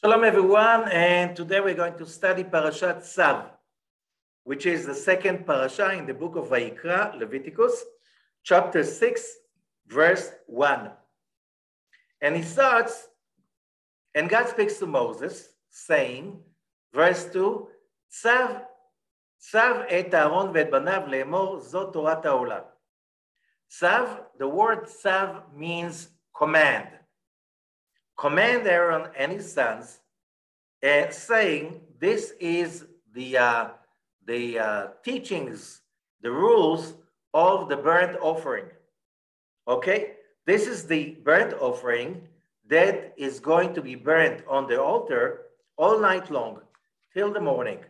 Shalom everyone, and today we're going to study Parashat Tzav, which is the second parasha in the book of Vayikra, Leviticus, chapter 6, verse 1. And he starts, and God speaks to Moses, saying, verse 2, Tzav et Aaron ve'et banav le'emor, zot Torat ha'olam. Tzav, the word Tzav means command. Command Aaron and his sons, saying, this is the teachings, the rules of the burnt offering. Okay? This is the burnt offering that is going to be burnt on the altar all night long till the morning.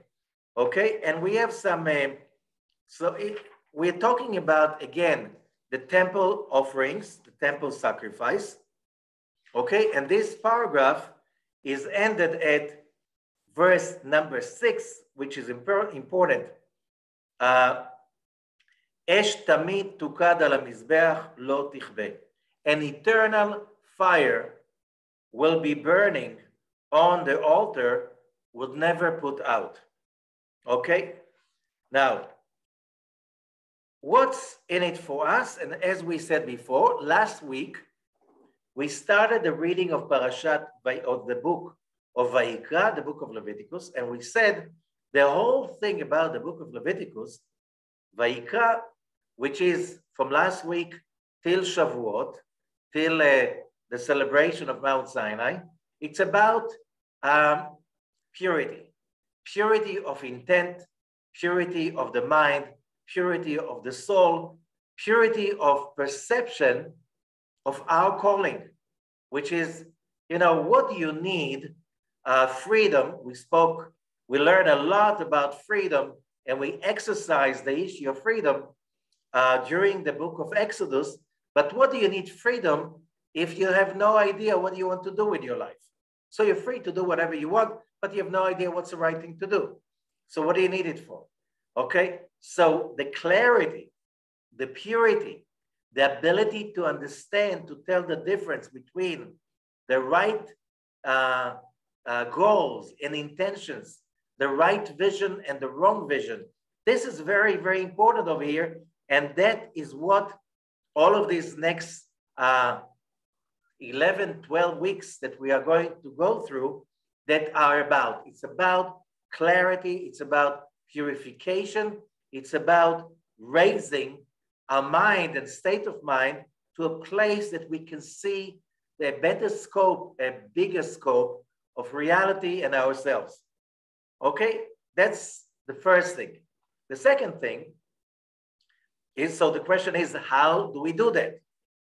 Okay? And we have some, we're talking about, again, the temple offerings, the temple sacrifice. Okay, and this paragraph is ended at verse number 6, which is important. Esh tamid tukad al hamizbeach lo tichbe. An eternal fire will be burning on the altar, would never put out. Okay, now, what's in it for us? And as we said before, last week, we started the reading of Parashat, of the book of Vayikra, the book of Leviticus, and we said the whole thing about the book of Leviticus, Vayikra, which is from last week till Shavuot, till the celebration of Mount Sinai, it's about purity. Purity of intent, purity of the mind, purity of the soul, purity of perception of our calling, which is, what do you need? Freedom. We learned a lot about freedom, and we exercised the issue of freedom during the book of Exodus. But what do you need freedom if you have no idea what you want to do with your life? So you're free to do whatever you want, but you have no idea what's the right thing to do. So what do you need it for? Okay, so the clarity, the purity, the ability to understand, to tell the difference between the right goals and intentions, the right vision and the wrong vision. This is very, very important over here. And that is what all of these next 11, 12 weeks that we are going to go through that are about. It's about clarity. It's about purification. It's about raising our mind and state of mind to a place that we can see a better scope, a bigger scope of reality and ourselves. Okay, that's the first thing. The second thing is, so the question is, how do we do that?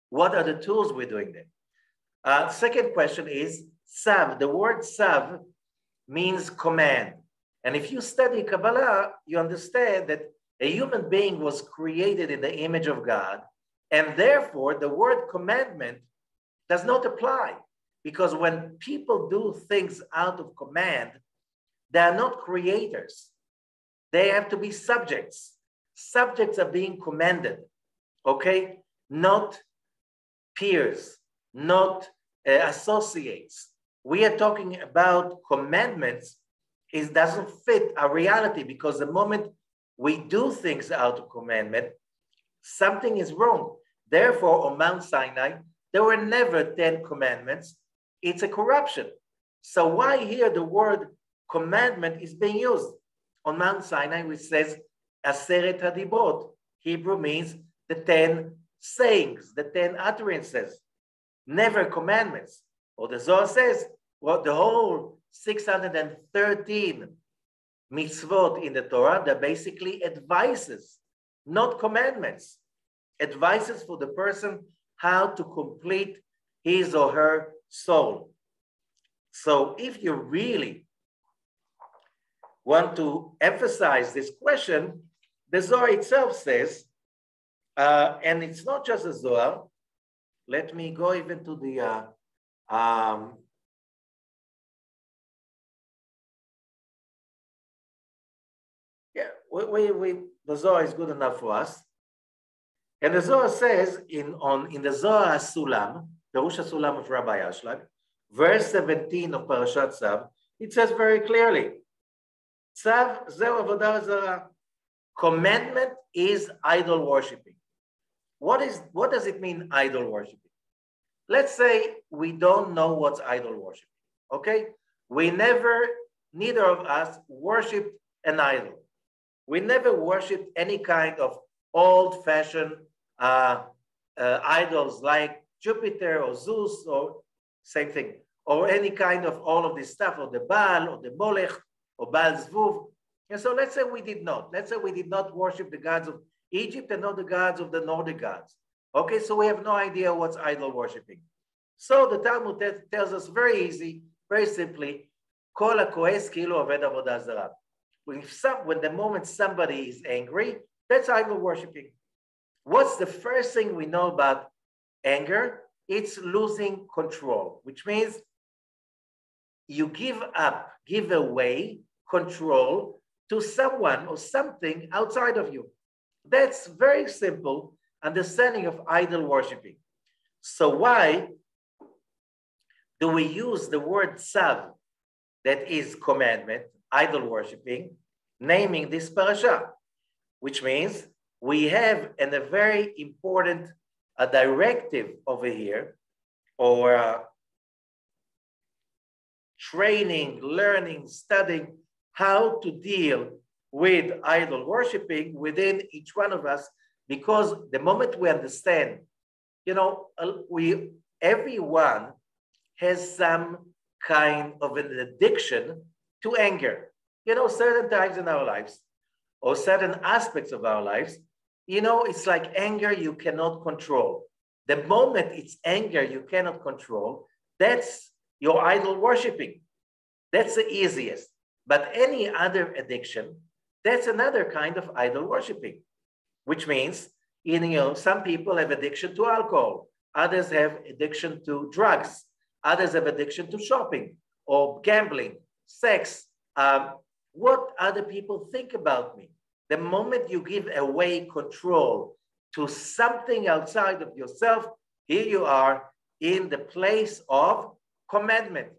What are the tools we're doing that? Second question is, Tzav. The word Tzav means command. And if you study Kabbalah, you understand that a human being was created in the image of God, and therefore the word commandment does not apply, because when people do things out of command, they are not creators. They have to be subjects. Subjects are being commanded, okay? Not peers, not associates. We are talking about commandments. It doesn't fit our reality, because the moment we do things out of commandment, something is wrong. Therefore, on Mount Sinai, there were never 10 commandments. It's a corruption. So why here the word commandment is being used? On Mount Sinai, which says, Aseret HaDibrot. Hebrew means the 10 sayings, the 10 utterances, never commandments. Or the Zohar says, well, the whole 613 mitzvot in the Torah, they're basically advices, not commandments. Advices for the person how to complete his or her soul. So if you really want to emphasize this question, the Zohar itself says, and it's not just the Zohar. Let me go even to the the Zohar is good enough for us. And the Zohar says in the Zohar Sulam, the Rosh Sulam of Rabbi Ashlag, verse 17 of Parashat Tzav, it says very clearly, Tzav zeu avodah zarah. Commandment is idol worshiping. What does it mean, idol worshiping? Let's say we don't know what's idol worshiping, okay? Neither of us worshiped an idol. We never worshiped any kind of old-fashioned idols like Jupiter or Zeus or same thing, or any kind of all of this stuff, or the Baal or the Molech or Baal Zvuv. And so let's say we did not. Let's say we did not worship the gods of Egypt and not the gods of the Nordic gods. Okay, so we have no idea what's idol worshiping. So the Talmud tells us very easy, very simply, Kol hakoes ki'ilu oved avodah zarah. When the moment somebody is angry, that's idol worshiping. What's the first thing we know about anger? It's losing control, which means you give away control to someone or something outside of you. That's very simple understanding of idol worshiping. So why do we use the word tzav, that is commandment, idol worshiping, naming this parasha, which means we have a very important directive over here, or training, learning, studying how to deal with idol worshiping within each one of us, because the moment we understand, everyone has some kind of an addiction to anger. Certain times in our lives or certain aspects of our lives, it's like anger you cannot control. The moment it's anger you cannot control, that's your idol worshiping. That's the easiest. But any other addiction, that's another kind of idol worshiping, which means, some people have addiction to alcohol. Others have addiction to drugs. Others have addiction to shopping or gambling, sex. What other people think about me? The moment you give away control to something outside of yourself, here you are in the place of commandment.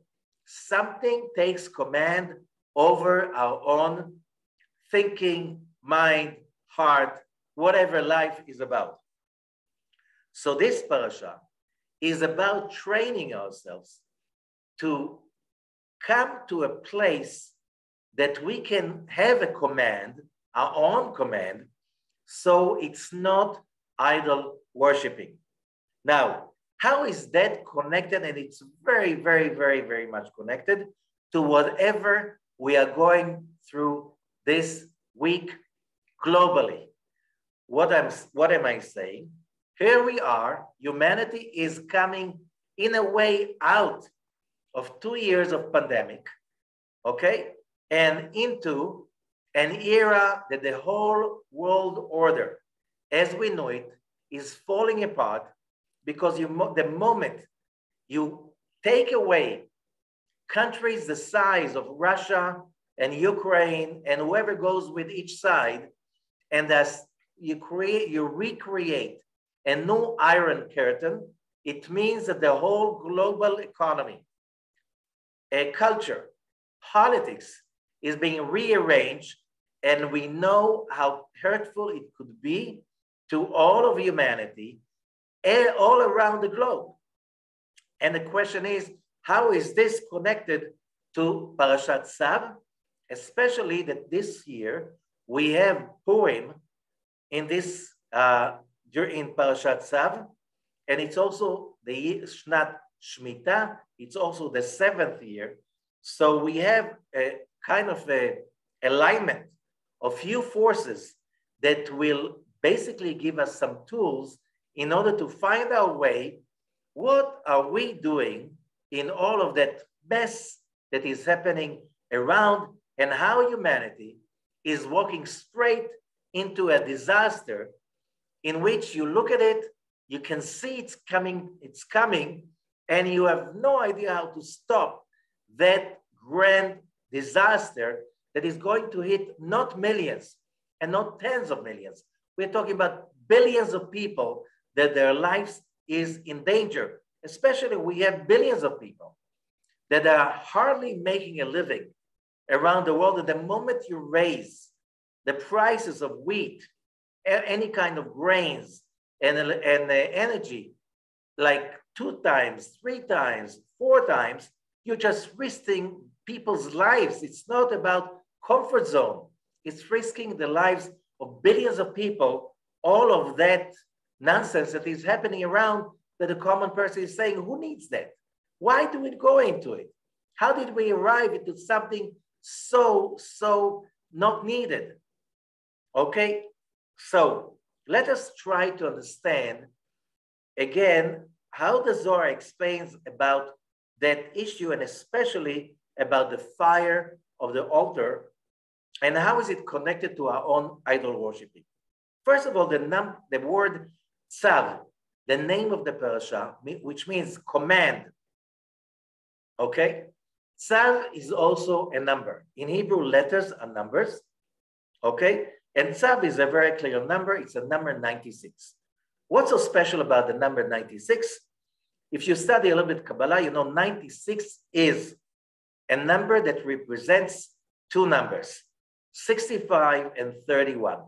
Something takes command over our own thinking, mind, heart, whatever life is about. So this parasha is about training ourselves to come to a place that we can have a command, our own command, so it's not idol worshiping. Now, how is that connected? And it's very, very, very, very much connected to whatever we are going through this week globally. What am I saying? Here we are, humanity is coming in a way out of 2 years of pandemic, okay? And into an era that the whole world order, as we know it, is falling apart, because the moment you take away countries the size of Russia and Ukraine and whoever goes with each side, and thus you recreate a new Iron Curtain, it means that the whole global economy, culture, politics is being rearranged, and we know how hurtful it could be to all of humanity all around the globe. And the question is, how is this connected to Parashat Tzav? Especially that this year we have Purim in this in Parashat Tzav, and it's also the Shnat Shemitah. It's also the 7th year. So we have a kind of a alignment of few forces that will basically give us some tools in order to find our way. What are we doing in all of that mess that is happening around, and how humanity is walking straight into a disaster in which you look at it, you can see it's coming, and you have no idea how to stop that grand disaster that is going to hit not millions and not tens of millions. We're talking about billions of people that their lives is in danger. Especially we have billions of people that are hardly making a living around the world. And the moment you raise the prices of wheat, any kind of grains, and energy, like 2 times, 3 times, 4 times, you're just risking people's lives. It's not about comfort zone. It's risking the lives of billions of people. All of that nonsense that is happening around, that the common person is saying, who needs that? Why do we go into it? How did we arrive into something so not needed? Okay, so let us try to understand again how the Zohar explains about that issue, and especially about the fire of the altar, and how is it connected to our own idol worshiping. First of all, the word tzav, the name of the parasha, which means command. Okay, tzav is also a number. In Hebrew, letters are numbers. Okay, and tzav is a very clear number. It's a number 96. What's so special about the number 96? If you study a little bit Kabbalah, you know 96 is a number that represents 2 numbers, 65 and 31.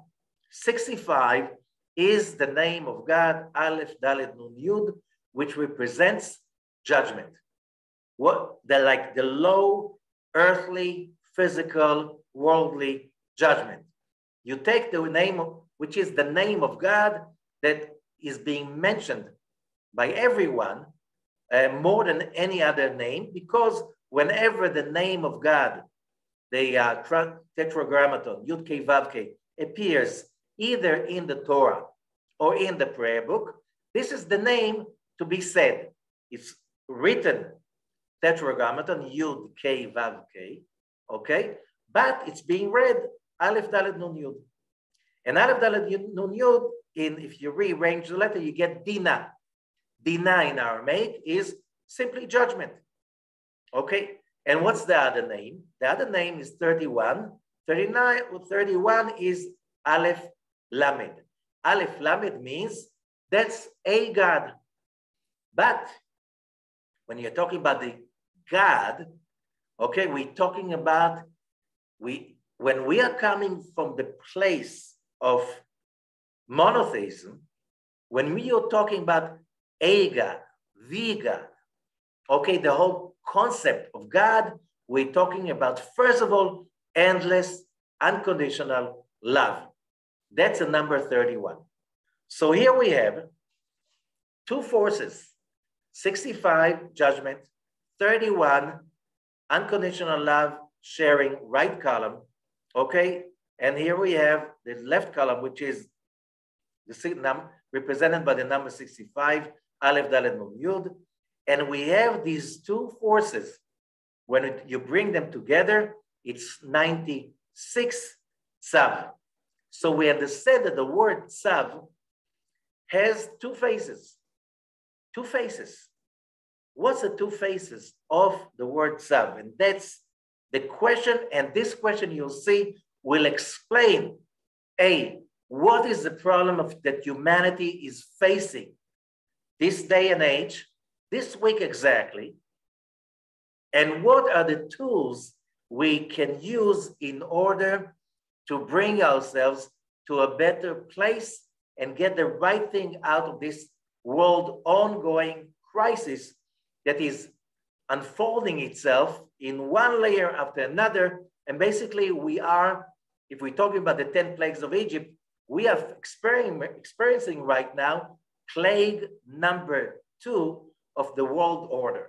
65 is the name of God, Aleph, Dalet, Nun, Yud, which represents judgment. Like the low, earthly, physical, worldly judgment. You take the name, which is the name of God that is being mentioned by everyone more than any other name, because whenever the name of God, the tetragrammaton, Yud Kei Vav Kei, appears either in the Torah or in the prayer book, this is the name to be said. It's written tetragrammaton, Yud Kei Vav Kei, okay? But it's being read Aleph Dalet Nun Yud. And Aleph Dalet Nun Yud, if you rearrange the letter, you get Dina. Dina in Aramaic is simply judgment. Okay, and what's the other name? The other name is 31. 31 is Aleph Lamed. Aleph Lamed means that's a God. But when you're talking about the God, okay, we're talking about, when we are coming from the place of monotheism, when we are talking about a God, the God, okay, the whole concept of God, we're talking about, first of all, endless, unconditional love. That's a number 31. So here we have 2 forces, 65, judgment, 31, unconditional love, sharing, right column, okay? And here we have the left column, which is the represented by the number 65, Aleph Dalet Nun Yud. And we have these 2 forces. When you bring them together, it's 96 tzav. So we understand that the word tzav has 2 faces. 2 faces. What's the 2 faces of the word tzav? And that's the question. And this question you'll see will explain, what is the problem that humanity is facing this day and age, this week exactly, and what are the tools we can use in order to bring ourselves to a better place and get the right thing out of this world ongoing crisis that is unfolding itself in one layer after another. And basically we are, if we're talking about the 10 plagues of Egypt, we are experiencing right now plague number 2 of the world order.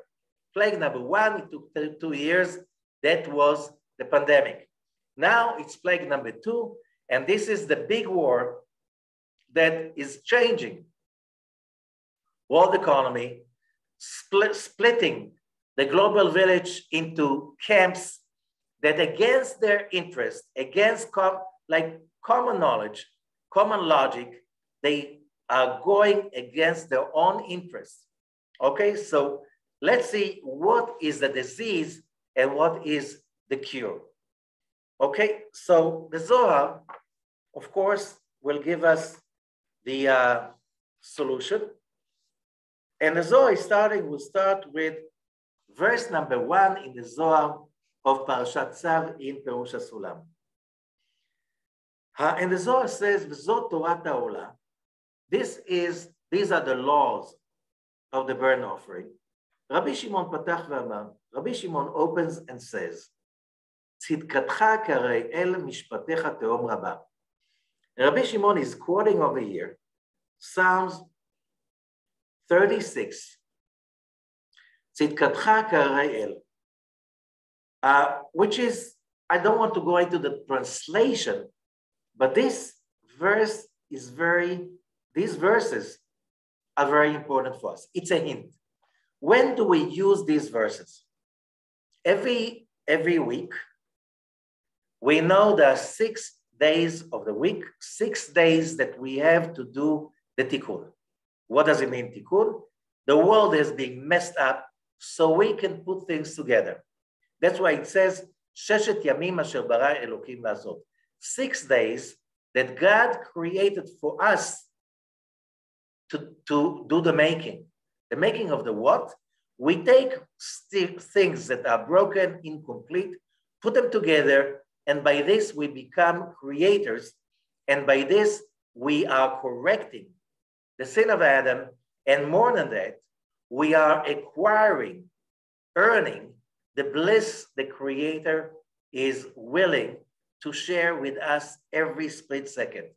Plague number 1, it took 2 years. That was the pandemic. Now it's plague number 2, and this is the big war that is changing world economy, splitting the global village into camps that, against their interest, against common knowledge, common logic, they are going against their own interests. Okay, so let's see what is the disease and what is the cure. Okay, so the Zohar, of course, will give us the solution. And the Zohar will start with verse number 1 in the Zohar of Parashat Tzav in Perush HaSulam. And the Zohar says, "V'zot Torat ha'olah." These are the laws of the burnt offering. Rabbi Shimon patach v'amar. Rabbi Shimon opens and says, "Tzidkatcha karei el mishpatecha teom rabba." Rabbi Shimon is quoting over here Psalms 36. Tzidkatcha karei el, which is, I don't want to go into the translation, but this verse is these verses are very important for us. It's a hint. When do we use these verses? Every week, we know there are 6 days of the week, 6 days that we have to do the tikkun. What does it mean, tikkun? The world has been messed up, so we can put things together. That's why it says, Sheshet yamim asher bara Elokim la'azot. 6 days that God created for us to do the making. The making of the what? We take things that are broken, incomplete, put them together, and by this we become creators, and by this we are correcting the sin of Adam, and more than that, we are acquiring, earning the bliss the Creator is willing to share with us every split second.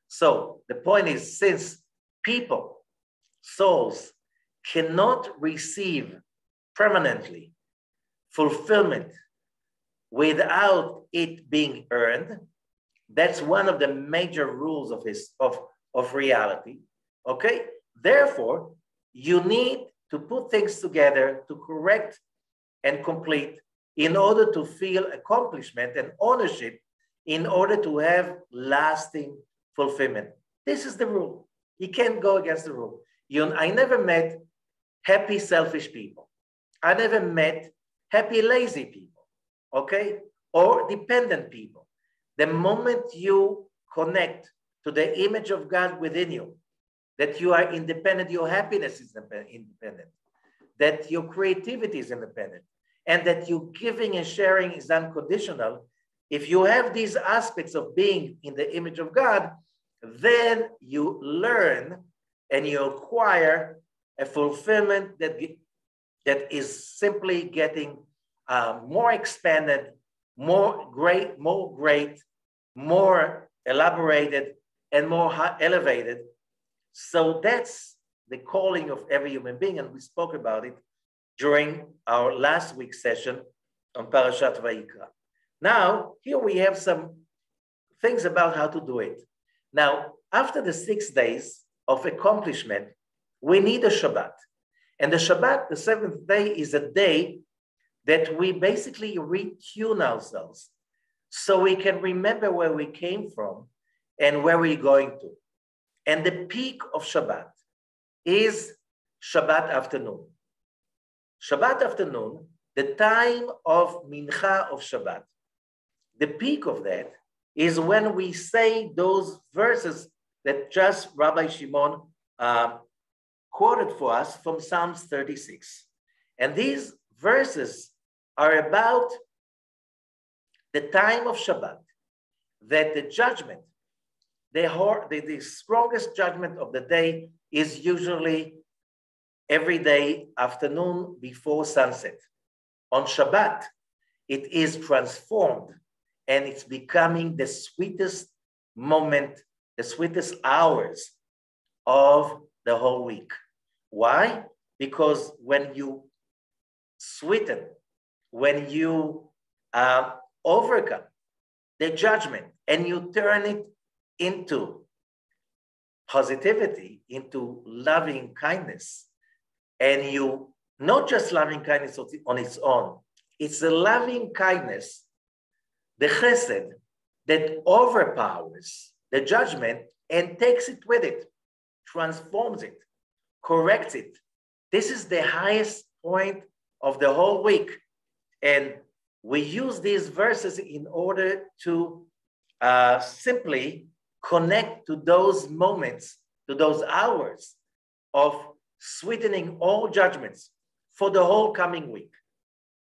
So the point is, since people, souls, cannot receive permanently fulfillment without it being earned, that's one of the major rules of reality, okay? Therefore, you need to put things together to correct and complete in order to feel accomplishment and ownership, in order to have lasting fulfillment. This is the rule. You can't go against the rule. I never met happy, selfish people. I never met happy, lazy people, okay? Or dependent people. The moment you connect to the image of God within you, that you are independent, your happiness is independent, that your creativity is independent, and that your giving and sharing is unconditional, if you have these aspects of being in the image of God, then you learn and you acquire a fulfillment that is simply getting more expanded, more great, more elaborated, and more elevated. So that's the calling of every human being, and we spoke about it during our last week's session on Parashat Vayikra. Now, here we have some things about how to do it. Now, after the 6 days of accomplishment, we need a Shabbat. And the Shabbat, the 7th day, is a day that we basically retune ourselves so we can remember where we came from and where we're going to. And the peak of Shabbat is Shabbat afternoon. Shabbat afternoon, the time of Mincha of Shabbat. The peak of that is when we say those verses that just Rabbi Shimon quoted for us from Psalms 36. And these verses are about the time of Shabbat, that the judgment, the strongest judgment of the day is usually every day afternoon before sunset. On Shabbat, it is transformed and it's becoming the sweetest moment, the sweetest hours of the whole week. Why? Because when you sweeten, when you overcome the judgment and you turn it into positivity, into loving kindness, and you, not just loving kindness on its own, it's a loving kindness, the chesed, that overpowers the judgment and takes it with it, transforms it, corrects it. This is the highest point of the whole week. And we use these verses in order to simply connect to those moments, to those hours of sweetening all judgments for the whole coming week.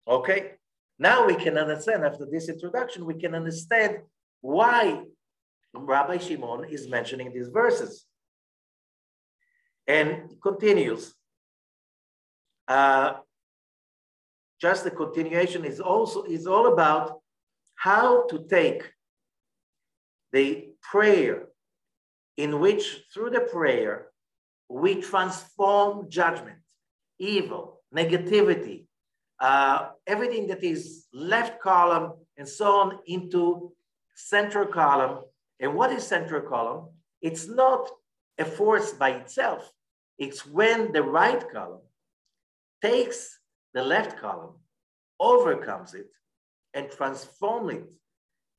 Okay, now we can understand, after this introduction, we can understand why Rabbi Shimon is mentioning these verses. And it continues. Just the continuation is all about how to take the prayer, in which through the prayer we transform judgment, evil, negativity, everything that is left column and so on into central column. And what is central column? It's not a force by itself. It's when the right column takes the left column, overcomes it, and transforms it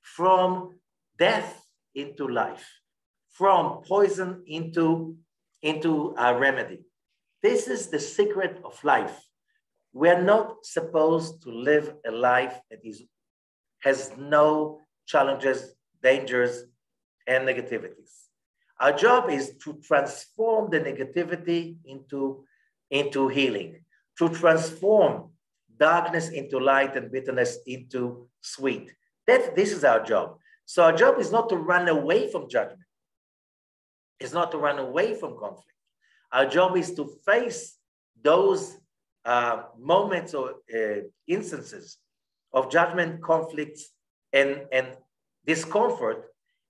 from death into life, from poison into a remedy. This is the secret of life. We're not supposed to live a life that has no challenges, dangers, and negativities. Our job is to transform the negativity into healing, to transform darkness into light and bitterness into sweet. This is our job. So our job is not to run away from judgment. It's not to run away from conflict. Our job is to face those moments or instances of judgment, conflicts, and discomfort,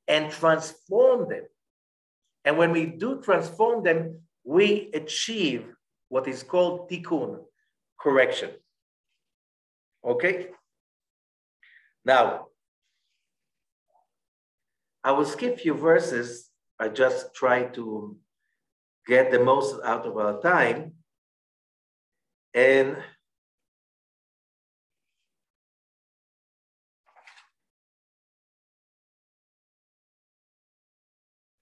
and transform them. And when we do transform them, we achieve what is called tikkun, correction. Okay? Now, I will skip a few verses. I just try to get the most out of our time. And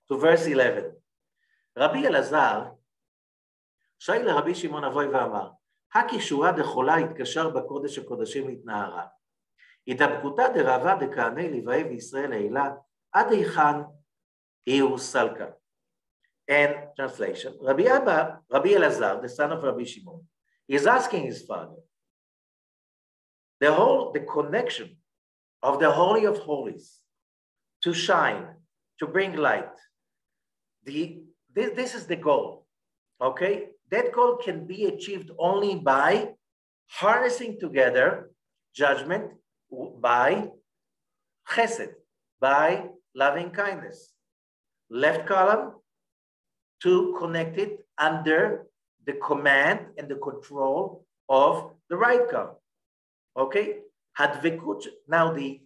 to verse 11. רבי אלעזר שואל לרבי שמעון אבוי ואמר, הכישורה דחולה התקשר בקודש הקודשים להתנערה. התאבקותה דרבה דכהני לוואי וישראל העילה, עד היכן איהו סלקה. And translation, Rabbi Elazar, the son of Rabbi Shimon, is asking his father, the connection of the Holy of Holies to shine, to bring light. This is the goal, okay? That goal can be achieved only by harnessing together judgment by chesed, by loving kindness. Left column, to connect it under the command and the control of the right column, okay? Hadvekut, now the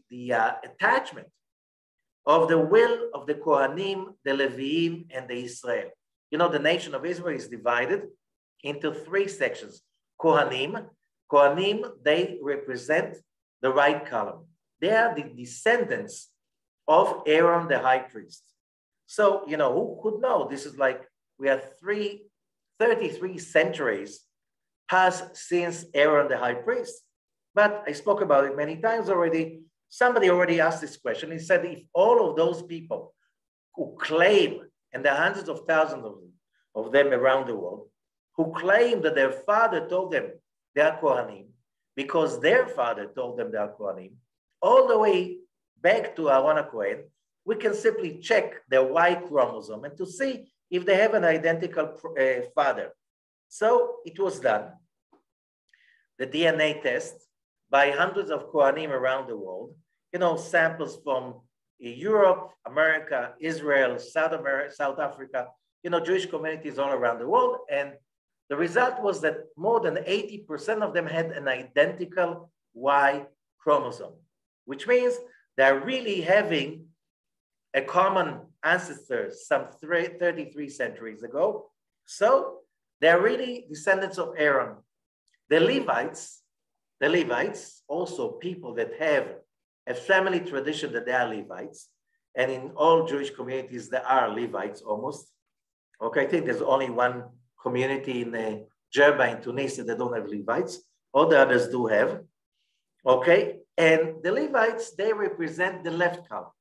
attachment of the will of the Kohanim, the Leviim, and the Israel. You know, the nation of Israel is divided into three sections. Kohanim, they represent the right column. They are the descendants of Aaron, the high priest. So, you know, who could know? This is like, we have 33 centuries passed since Aaron, the high priest. But I spoke about it many times already. Somebody already asked this question. He said, if all of those people who claim, and there are hundreds of thousands of them around the world, who claim that their father told them they are Kohanim, because their father told them they are Kohanim, all the way back to Aaron HaKohen, we can simply check their Y chromosome and to see if they have an identical father. So it was done, the DNA test, by hundreds of Kohanim around the world, you know, samples from Europe, America, Israel, South Africa, you know, Jewish communities all around the world. And the result was that more than 80% of them had an identical Y chromosome, which means they're really having a common ancestor some 33 centuries ago. So they're really descendants of Aaron. The Levites, also people that have a family tradition that they are Levites, and in all Jewish communities, there are Levites almost. Okay, I think there's only one community in Jerba in Tunisia that don't have Levites. All the others do have. Okay, and the Levites, they represent the left column.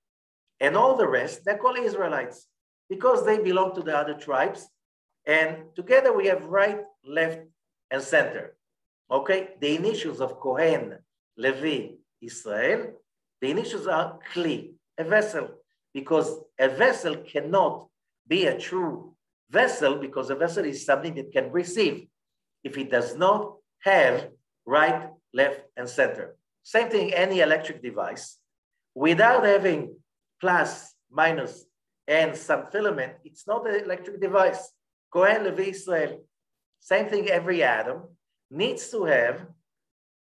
And all the rest, they're called Israelites because they belong to the other tribes. And together we have right, left, and center. Okay, the initials of Kohen, Levi, Israel, the initials are Kli, a vessel, because a vessel cannot be a true vessel because a vessel is something that can receive if it does not have right, left, and center. Same thing, any electric device, without having plus, minus, and some filament, it's not an electric device. Kohen, Levi, Israel, same thing, every atom needs to have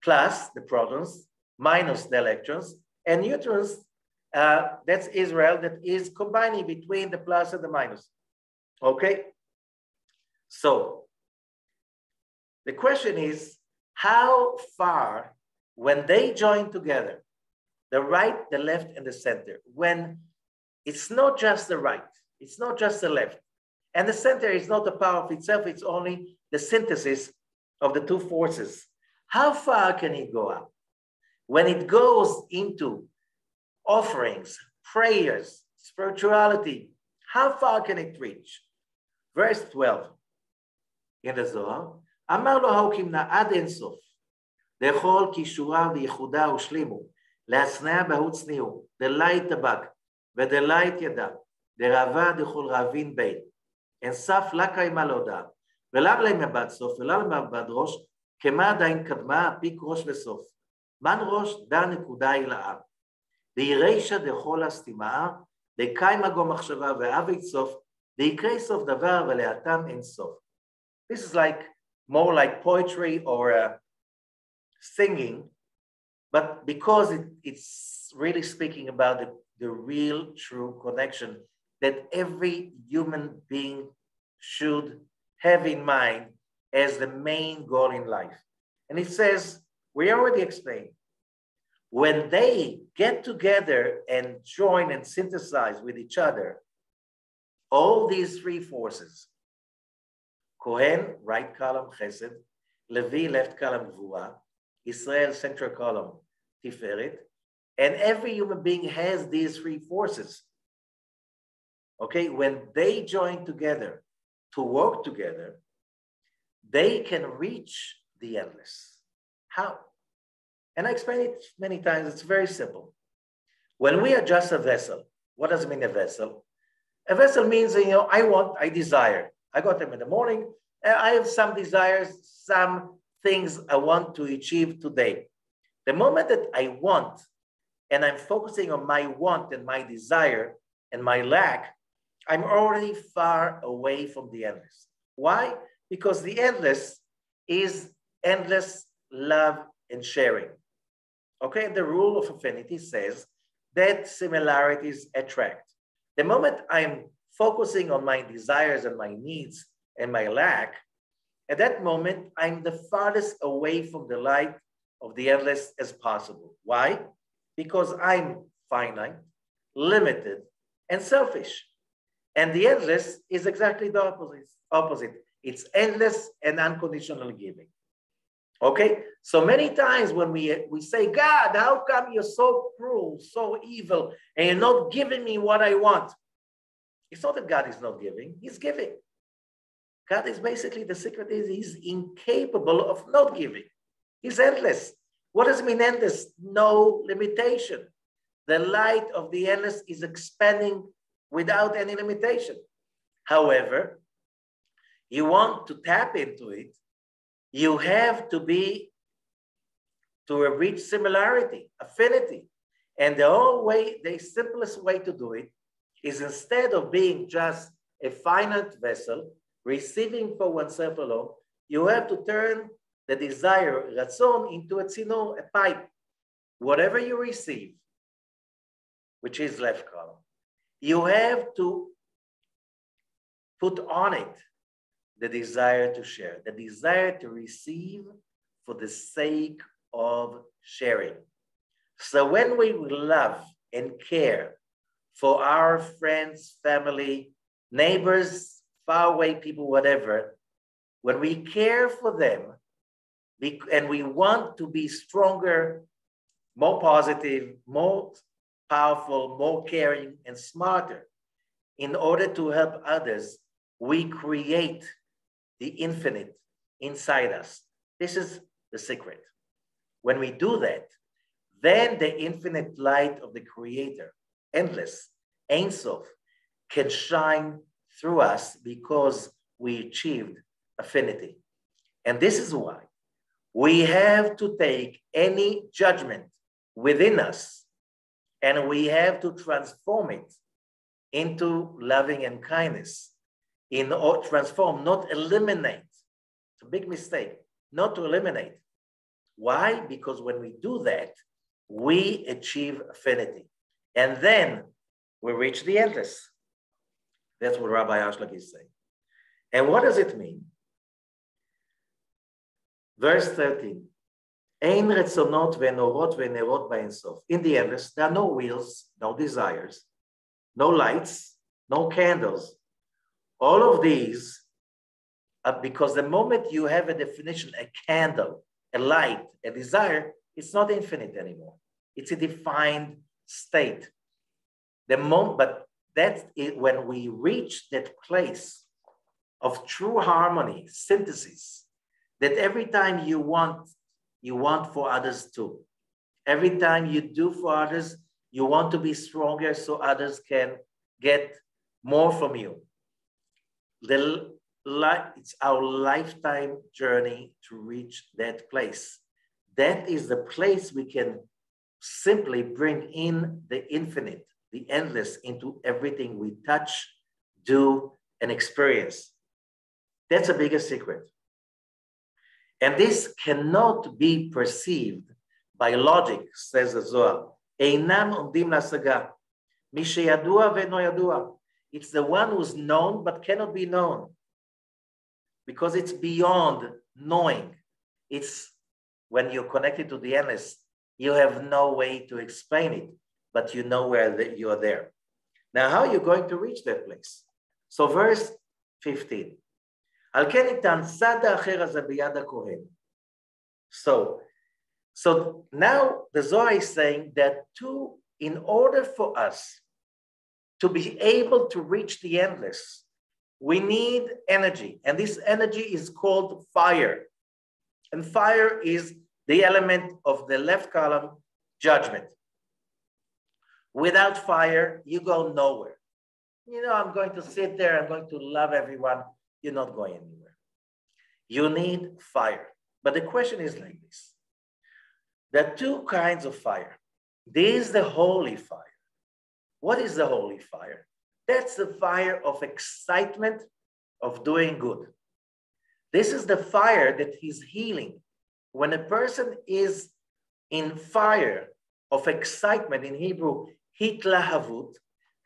plus, the protons, minus the electrons, and neutrons, that's Israel, that is combining between the plus and the minus. Okay? So, the question is, how far, when they join together, the right, the left, and the center, when it's not just the right, it's not just the left, and the center is not a power of itself, it's only the synthesis of the two forces. How far can it go up? When it goes into offerings, prayers, spirituality, how far can it reach? Verse 12 in the Zohar, אמר לו ההוקימנה עד אינסוף, לכל כישורה וייחודה ושלימו, להצנע בהות צניעו, דלית טבק ודלית ידע, דרבה דכל רבין בין, אין סף לה קיימה להודעה, ולמה להם מבט סוף, ולמה מבט ראש, כמה עדיין קדמה, פיק ראש וסוף. מן ראש דה נקודה הילאה. וירישה דכל הסתימה, דקיימה גו מחשבה ואבי סוף, דיקרי סוף דבר ולאתם אין סוף. This is like more like poetry or singing, but because it's really speaking about the real, true connection that every human being should have in mind as the main goal in life. And it says, we already explained, when they get together and join and synthesize with each other, all these three forces, Kohen, right column, Chesed, Levi, left column, Gvura, Israel, central column, Tiferet, and every human being has these three forces. Okay, when they join together to work together, they can reach the endless. How? And I explained it many times, it's very simple. When we are just a vessel, what does it mean a vessel? A vessel means, I desire. I got them in the morning. I have some desires, some things I want to achieve today. The moment that I want, and I'm focusing on my want and my desire and my lack, I'm already far away from the endless. Why? Because the endless is endless love and sharing. Okay, the rule of affinity says that similarities attract. The moment I'm focusing on my desires and my needs and my lack, at that moment, I'm the farthest away from the light of the endless as possible. Why? Because I'm finite, limited, and selfish. And the endless is exactly the opposite. It's endless and unconditional giving. Okay? So many times when we say, God, how come you're so cruel, so evil, and you're not giving me what I want? It's not that God is not giving, he's giving. God is basically, the secret is he's incapable of not giving. He's endless. What does it mean endless? No limitation. The light of the endless is expanding without any limitation. However, you want to tap into it, you have to reach similarity, affinity. And the simplest way to do it is, instead of being just a finite vessel, receiving for oneself alone, you have to turn the desire, ratzon, into a tzino, a pipe. Whatever you receive, which is left column, you have to put on it the desire to share, the desire to receive for the sake of sharing. So when we love and care for our friends, family, neighbors, faraway people, whatever, when we care for them and we want to be stronger, more positive, more powerful, more caring, and smarter, in order to help others, we create the infinite inside us. This is the secret. When we do that, then the infinite light of the Creator, endless, Ein Sof, can shine through us because we achieved affinity. And this is why we have to take any judgment within us and we have to transform it into loving and kindness. Transform, not eliminate. It's a big mistake, not to eliminate. Why? Because when we do that, we achieve affinity. And then we reach the endless. That's what Rabbi Ashlag is saying. And what does it mean? Verse 13. In the endless, there are no wheels, no desires, no lights, no candles. All of these, because the moment you have a definition, a candle, a light, a desire, it's not infinite anymore. It's a defined state. But that's it, when we reach that place of true harmony, synthesis, that every time you want for others too. Every time you do for others, you want to be stronger so others can get more from you. It's our lifetime journey to reach that place. That is the place we can simply bring in the infinite, the endless into everything we touch, do, and experience. That's a bigger secret. And this cannot be perceived by logic, says the Zohar. Einam omdim lasaga. Mi sheyadua ve'no yadua. It's the one who's known but cannot be known. Because it's beyond knowing. It's when you're connected to the endless, you have no way to explain it, but you know where you are there. Now, how are you going to reach that place? So verse 15. So now the Zohar is saying that in order for us to be able to reach the endless, we need energy. And this energy is called fire. And fire is the element of the left column, judgment. Without fire, you go nowhere. I'm going to sit there, I'm going to love everyone. You're not going anywhere. You need fire. But the question is like this. There are two kinds of fire. There is the holy fire. What is the holy fire? That's the fire of excitement of doing good. This is the fire that is healing. When a person is in fire of excitement, in Hebrew, hitlahavut,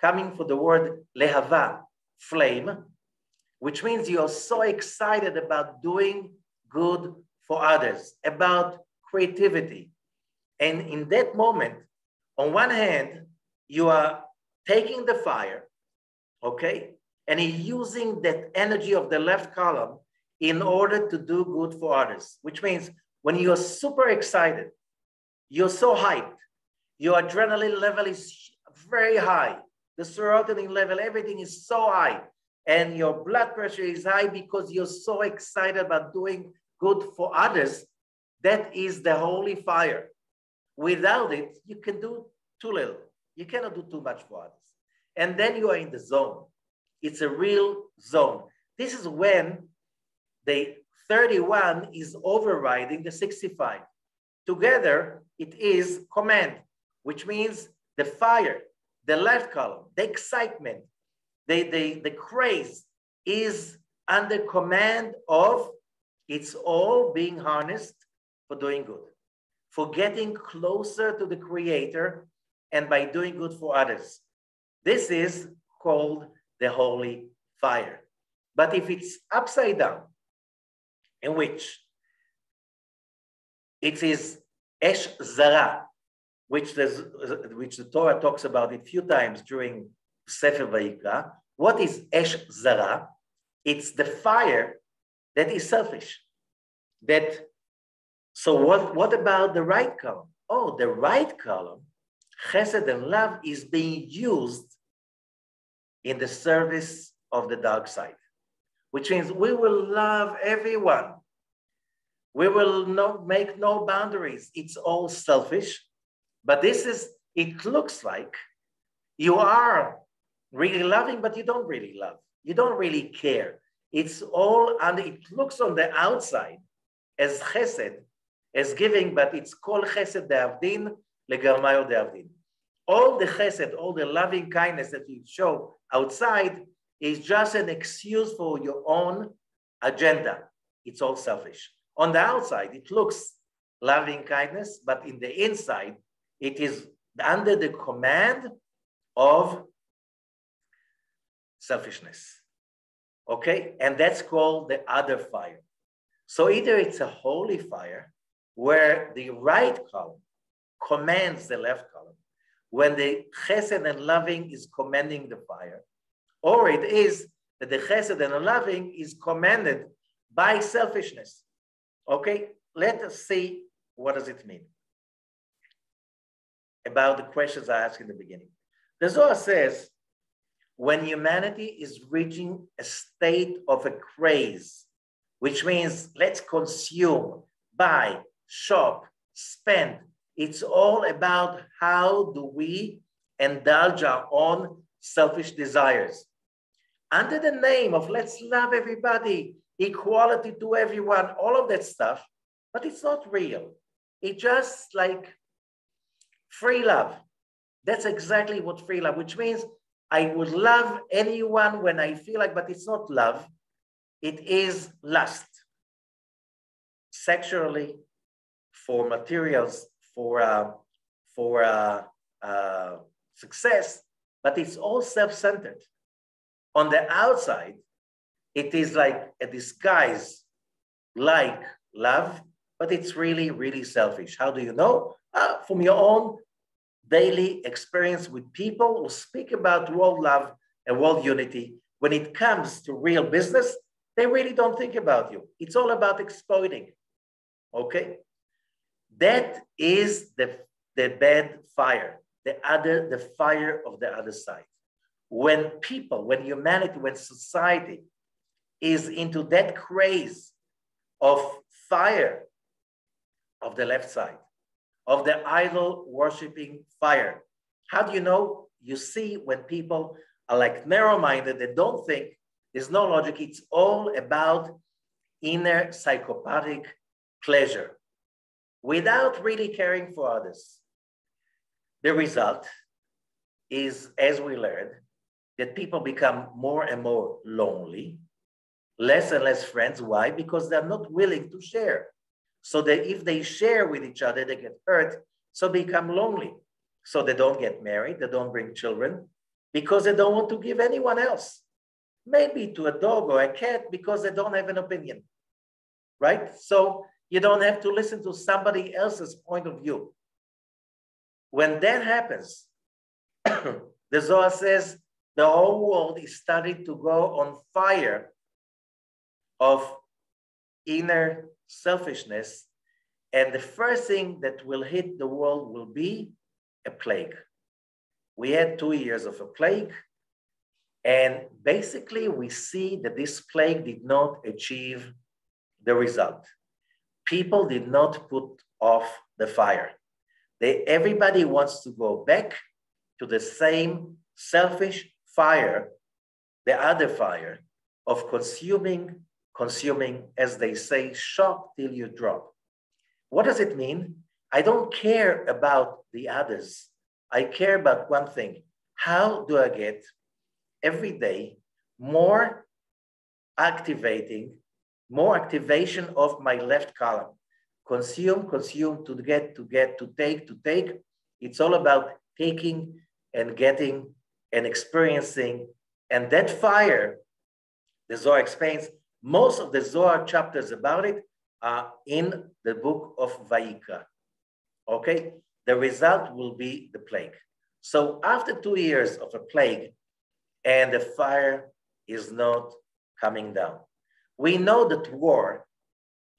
coming from the word lehava, flame, which means you're so excited about doing good for others, about creativity. And in that moment, on one hand, you are taking the fire, okay? And you're using that energy of the left column in order to do good for others, which means when you're super excited, you're so hyped, your adrenaline level is very high, the serotonin level, everything is so high, and your blood pressure is high because you're so excited about doing good for others. That is the holy fire. Without it, you can do too little. You cannot do too much for others. And then you are in the zone. It's a real zone. This is when the 31 is overriding the 65. Together, it is command, which means the fire, the left column, the excitement, the craze is under command of, it's all being harnessed for doing good, for getting closer to the Creator, and by doing good for others. This is called the holy fire. But if it's upside down, in which it is Esh Zara, which the Torah talks about a few times during Sefer Vayikra. What is Esh Zara? It's the fire that is selfish. So what about the right column? Oh, the right column, Chesed and love, is being used in the service of the dark side, which means we will love everyone. We will make no boundaries. It's all selfish. But it looks like you are really loving, but you don't really love. You don't really care. It's all, and it looks on the outside as chesed, as giving, but it's called chesed de'avdin legarmayo de'avdin. All the chesed, all the loving kindness that you show outside is just an excuse for your own agenda. It's all selfish. On the outside, it looks loving kindness, but in the inside, it is under the command of selfishness. Okay? And that's called the other fire. So either it's a holy fire where the right column commands the left column, when the chesed and loving is commanding the fire, or it is that the chesed and the loving is commanded by selfishness. Okay, let us see what does it mean about the questions I asked in the beginning. The Zohar says, when humanity is reaching a state of a craze, which means let's consume, buy, shop, spend. It's all about how do we indulge our own selfish desires. Under the name of let's love everybody, equality to everyone, all of that stuff, but it's not real. It's just like free love. That's exactly what free love, which means I would love anyone when I feel like, but it's not love. It is lust. Sexually, for materials, for success, but it's all self-centered. On the outside, it is like a disguise, like love, but it's really, really selfish. How do you know? From your own daily experience with people who speak about world love and world unity. When it comes to real business, they really don't think about you. It's all about exploiting, okay? That is the bad fire, the fire of the other side. When people, when humanity, when society is into that craze of fire of the left side, of the idol worshiping fire. How do you know? You see when people are like narrow-minded, they don't think, there's no logic, it's all about inner psychopathic pleasure without really caring for others. The result is, as we learned, that people become more and more lonely, less and less friends. Why? Because they're not willing to share. So that if they share with each other, they get hurt, so they become lonely. So they don't get married, they don't bring children, because they don't want to give anyone else. Maybe to a dog or a cat, because they don't have an opinion, right? So you don't have to listen to somebody else's point of view. When that happens, the Zohar says the whole world is starting to go on fire of inner selfishness, and the first thing that will hit the world will be a plague. We had 2 years of a plague, and basically we see that this plague did not achieve the result. People did not put off the fire. Everybody wants to go back to the same selfish fire, the other fire of consuming, as they say, shop till you drop. What does it mean? I don't care about the others. I care about one thing. How do I get every day more activation of my left column? Consume, to get, to take. It's all about taking and getting and experiencing. And that fire, the Zohar explains, most of the Zohar chapters about it are in the book of Vayikra. Okay? The result will be the plague. So after 2 years of a plague, and the fire is not coming down, we know that war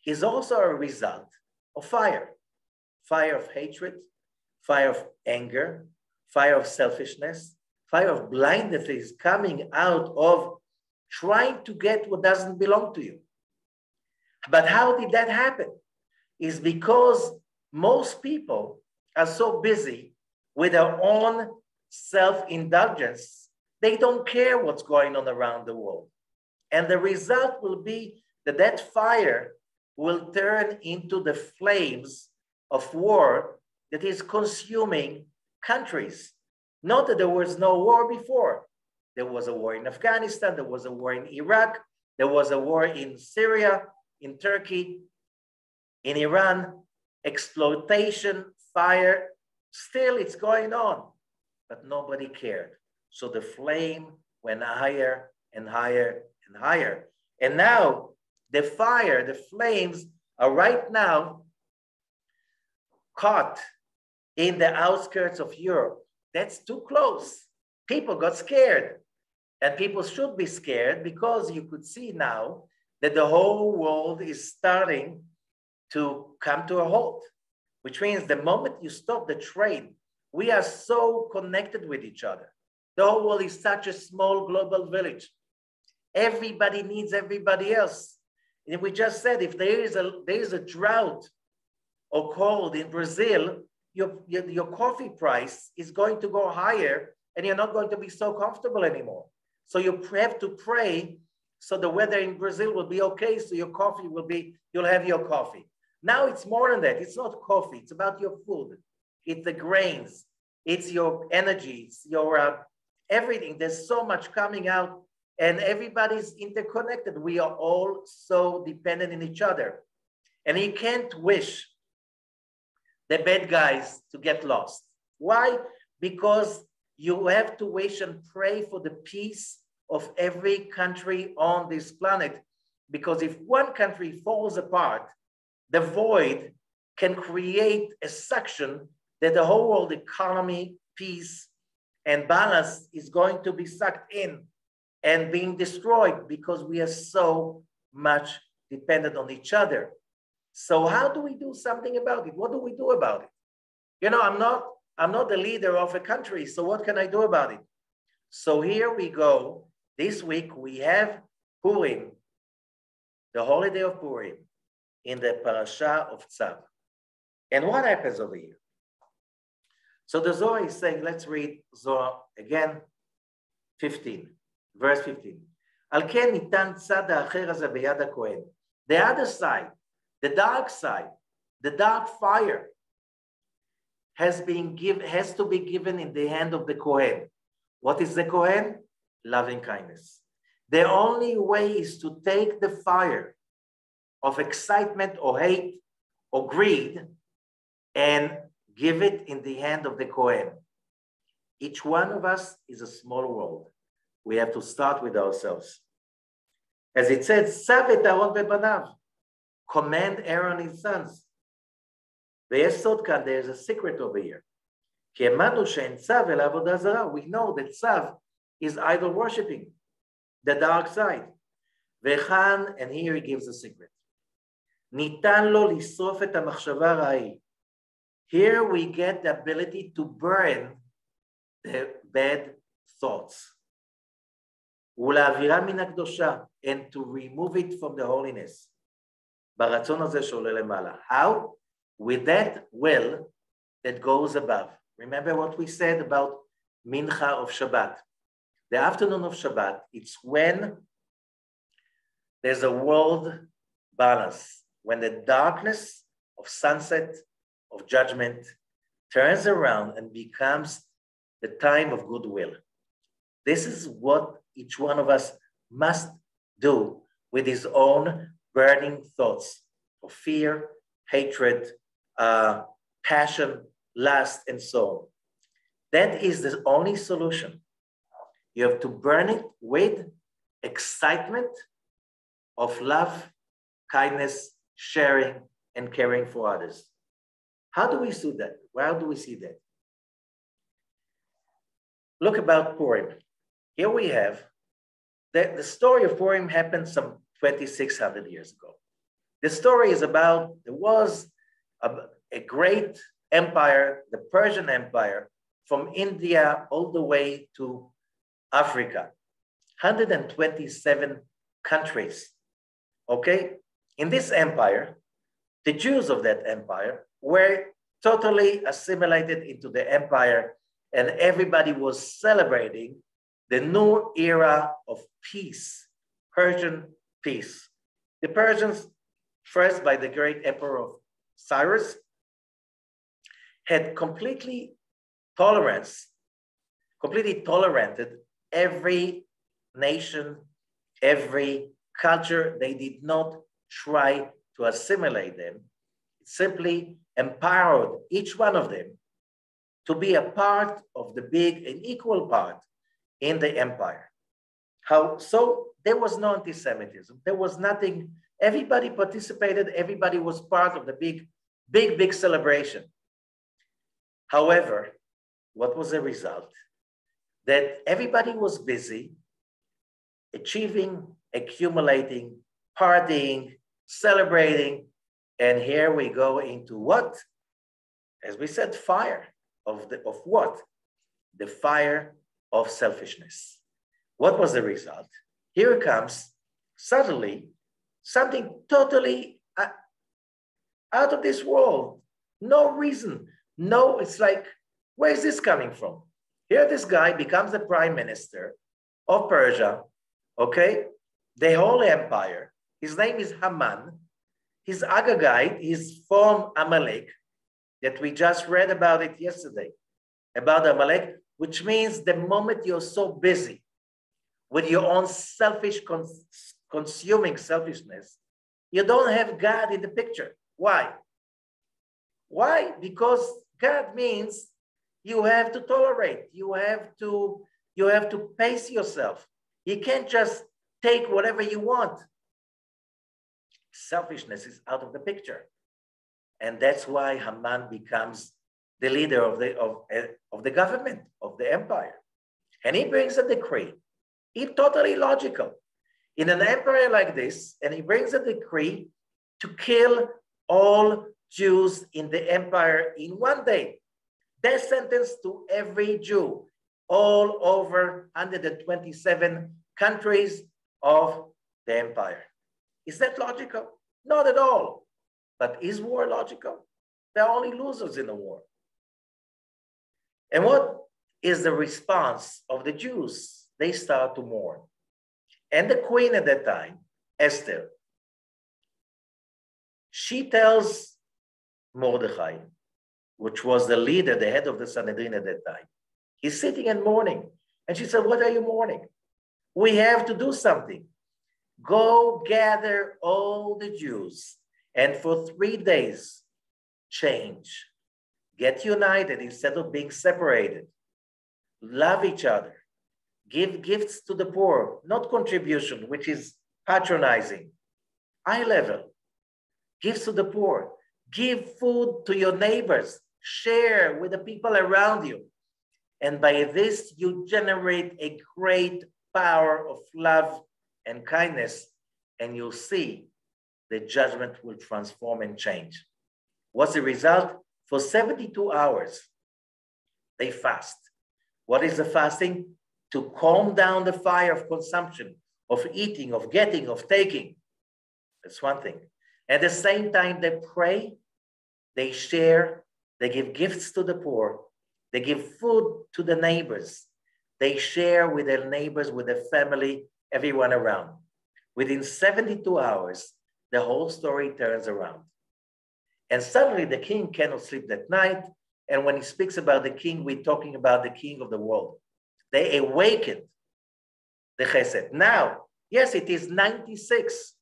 is also a result of fire. Fire of hatred, fire of anger, fire of selfishness, fire of blindness is coming out of trying to get what doesn't belong to you. But how did that happen? is because most people are so busy with their own self-indulgence, they don't care what's going on around the world. And the result will be that that fire will turn into the flames of war that is consuming countries. Not that there was no war before. There was a war in Afghanistan, there was a war in Iraq, there was a war in Syria, in Turkey, in Iran. Exploitation, fire, still it's going on, but nobody cared. So the flame went higher and higher and higher. And now the fire, the flames are right now caught in the outskirts of Europe. That's too close. People got scared. And people should be scared because you could see now that the whole world is starting to come to a halt, which means the moment you stop the trade, we are so connected with each other. The whole world is such a small global village. Everybody needs everybody else. And we just said, if there is a drought or cold in Brazil, your coffee price is going to go higher and you're not going to be so comfortable anymore. So you have to pray so the weather in Brazil will be okay, so your coffee will be, you'll have your coffee. Now it's more than that. It's not coffee, it's about your food. It's the grains, it's your energy, it's your everything. There's so much coming out and everybody's interconnected. We are all so dependent on each other. And you can't wish the bad guys to get lost. Why? Because you have to wish and pray for the peace of every country on this planet. Because if one country falls apart, the void can create a suction that the whole world economy, peace, and balance is going to be sucked in and being destroyed because we are so much dependent on each other. So how do we do something about it? What do we do about it? You know, I'm not the leader of a country, so what can I do about it? So here we go. This week we have Purim, the holiday of Purim, in the parasha of Tzav. And what happens over here? So the Zohar is saying, let's read Zohar again, 15, verse 15. Al ken nitan tzad ha'acher hazeh beyad haKohen. The other side, the dark side, the dark fire has to be given in the hand of the Kohen. What is the Kohen? Loving kindness. The only way is to take the fire of excitement or hate or greed and give it in the hand of the Kohen. Each one of us is a small world. We have to start with ourselves. As it says, Tzav et Aaron bebanav. Command Aaron and his sons. There is a secret over here. We know that Tzav is idol worshipping, the dark side. And here he gives a secret. Here we get the ability to burn the bad thoughts. And to remove it from the holiness. How? With that will that goes above. Remember what we said about Mincha of Shabbat. The afternoon of Shabbat, it's when there's a world balance, when the darkness of sunset, of judgment, turns around and becomes the time of goodwill. This is what each one of us must do with his own burning thoughts of fear, hatred, passion, lust, and so on. That is the only solution. You have to burn it with excitement of love, kindness, sharing, and caring for others. How do we see that? How do we see that? Look about Purim. Here we have the story of Purim happened some 2,600 years ago. The story is about, there was a great empire, the Persian Empire, from India all the way to Africa, 127 countries, okay? In this empire, the Jews of that empire were totally assimilated into the empire, and everybody was celebrating the new era of peace, Persian peace. The Persians, first by the great emperor Cyrus, had completely tolerated every nation, every culture. They did not try to assimilate them. It simply empowered each one of them to be a part of the big and equal part in the empire. So there was no anti-Semitism. There was nothing. Everybody participated. Everybody was part of the big celebration. However, what was the result? That everybody was busy achieving, accumulating, partying, celebrating. And here we go into what? As we said, fire of what? The fire of selfishness. What was the result? Here comes suddenly something totally out of this world. No reason. No, it's like, where is this coming from? Here this guy becomes the prime minister of Persia, okay? The whole empire. His name is Haman. He's Agagite. He's from Amalek, that we just read about it yesterday, about Amalek, which means the moment you're so busy with your own selfish, consuming selfishness, you don't have God in the picture. Why? Why? Because God means you have to tolerate. You have to pace yourself. You can't just take whatever you want. Selfishness is out of the picture. And that's why Haman becomes the leader of the government, of the empire. And he brings a decree. It's totally logical. In an empire like this, and he brings a decree to kill all Jews in the empire in one day. Death sentence to every Jew all over 127 countries of the empire. Is that logical? Not at all. But is war logical? There are only losers in the war. And what is the response of the Jews? They start to mourn. And the queen at that time, Esther, she tells Mordechai, which was the leader, the head of the Sanhedrin at that time, he's sitting and mourning. And she said, what are you mourning? We have to do something. Go gather all the Jews, and for 3 days, change. Get united instead of being separated. Love each other. Give gifts to the poor, not contribution, which is patronizing. Eye level. Gifts to the poor. Give food to your neighbors. Share with the people around you. And by this, you generate a great power of love and kindness, and you'll see the judgment will transform and change. What's the result? For 72 hours, they fast. What is the fasting? To calm down the fire of consumption, of eating, of getting, of taking. That's one thing. At the same time, they pray, they share, they give gifts to the poor, they give food to the neighbors, they share with their neighbors, with their family, everyone around. Within 72 hours, the whole story turns around. And suddenly the king cannot sleep that night. And when he speaks about the king, we're talking about the king of the world. They awakened the chesed. Now, yes, it is 96,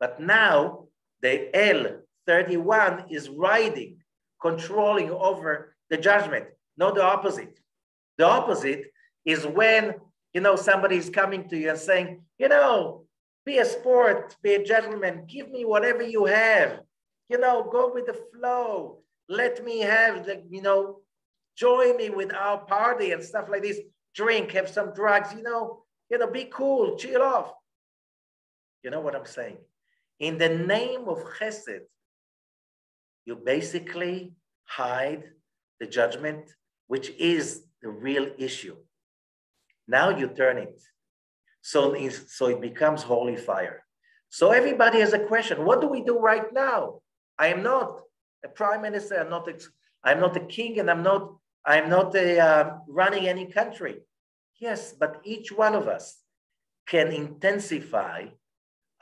but now the El 31 is riding, controlling over the judgment, not the opposite. The opposite is when, somebody is coming to you and saying, be a sport, be a gentleman, give me whatever you have, go with the flow. Let me have join me with our party and stuff like this. Drink, have some drugs, be cool, chill off. You know what I'm saying? In the name of chesed, you basically hide the judgment, which is the real issue. Now you turn it. So it becomes holy fire. So everybody has a question. What do we do right now? I am not a prime minister. I'm not a king, and I'm not running any country. Yes, but each one of us can intensify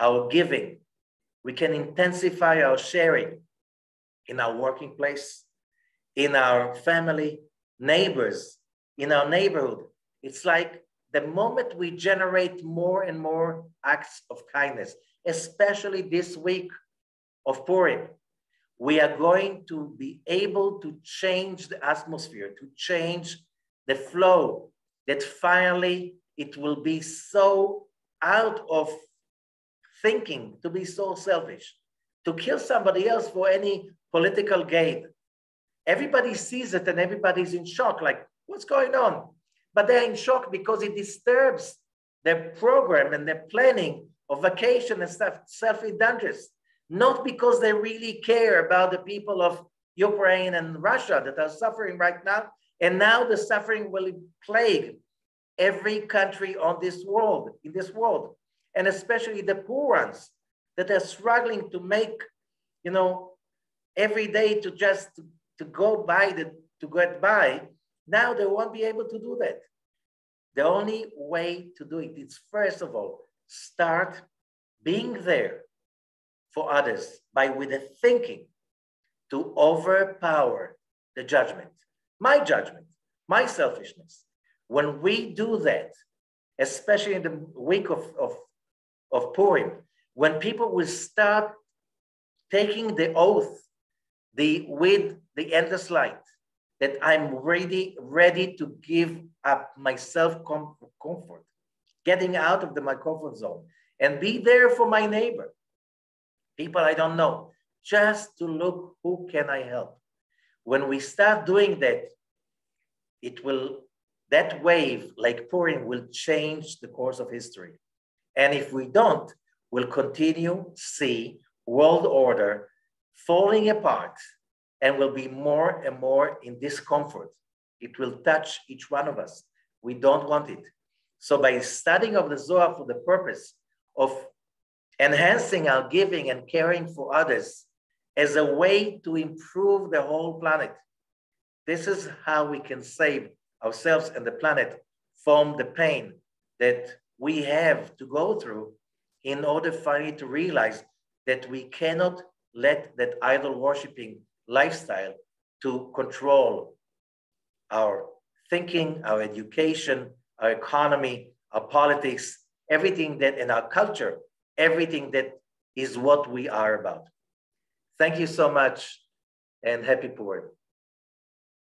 our giving. We can intensify our sharing in our working place, in our family, neighbors, in our neighborhood. It's like the moment we generate more and more acts of kindness, especially this week of Purim, we are going to be able to change the atmosphere, to change the flow, that finally it will be so out of thinking to be so selfish, to kill somebody else for any political gain. Everybody sees it and everybody's in shock, like, what's going on? But they're in shock because it disturbs their program and their planning of vacation and stuff, self-indulgence. Not because they really care about the people of Ukraine and Russia that are suffering right now. And now the suffering will plague every country on this world, in this world, and especially the poor ones that are struggling to make, every day to just to go by, to get by. Now they won't be able to do that. The only way to do it is, first of all, start being there for others with the thinking to overpower the judgment, my selfishness. When we do that, especially in the week of Purim, when people will start taking the oath, with the endless light, that I'm ready to give up my self-comfort, getting out of my comfort zone, and be there for my neighbor, people I don't know, just to look who can I help. When we start doing that, that wave, like Purim, will change the course of history. And if we don't, we'll continue see world order falling apart, and will be more and more in discomfort. It will touch each one of us. We don't want it. So by studying of the Zohar for the purpose of enhancing our giving and caring for others as a way to improve the whole planet, this is how we can save ourselves and the planet from the pain that we have to go through, in order finally to realize that we cannot let that idol worshiping lifestyle to control our thinking, our education, our economy, our politics, everything that in our culture, everything that is what we are about. Thank you so much, and happy Purim.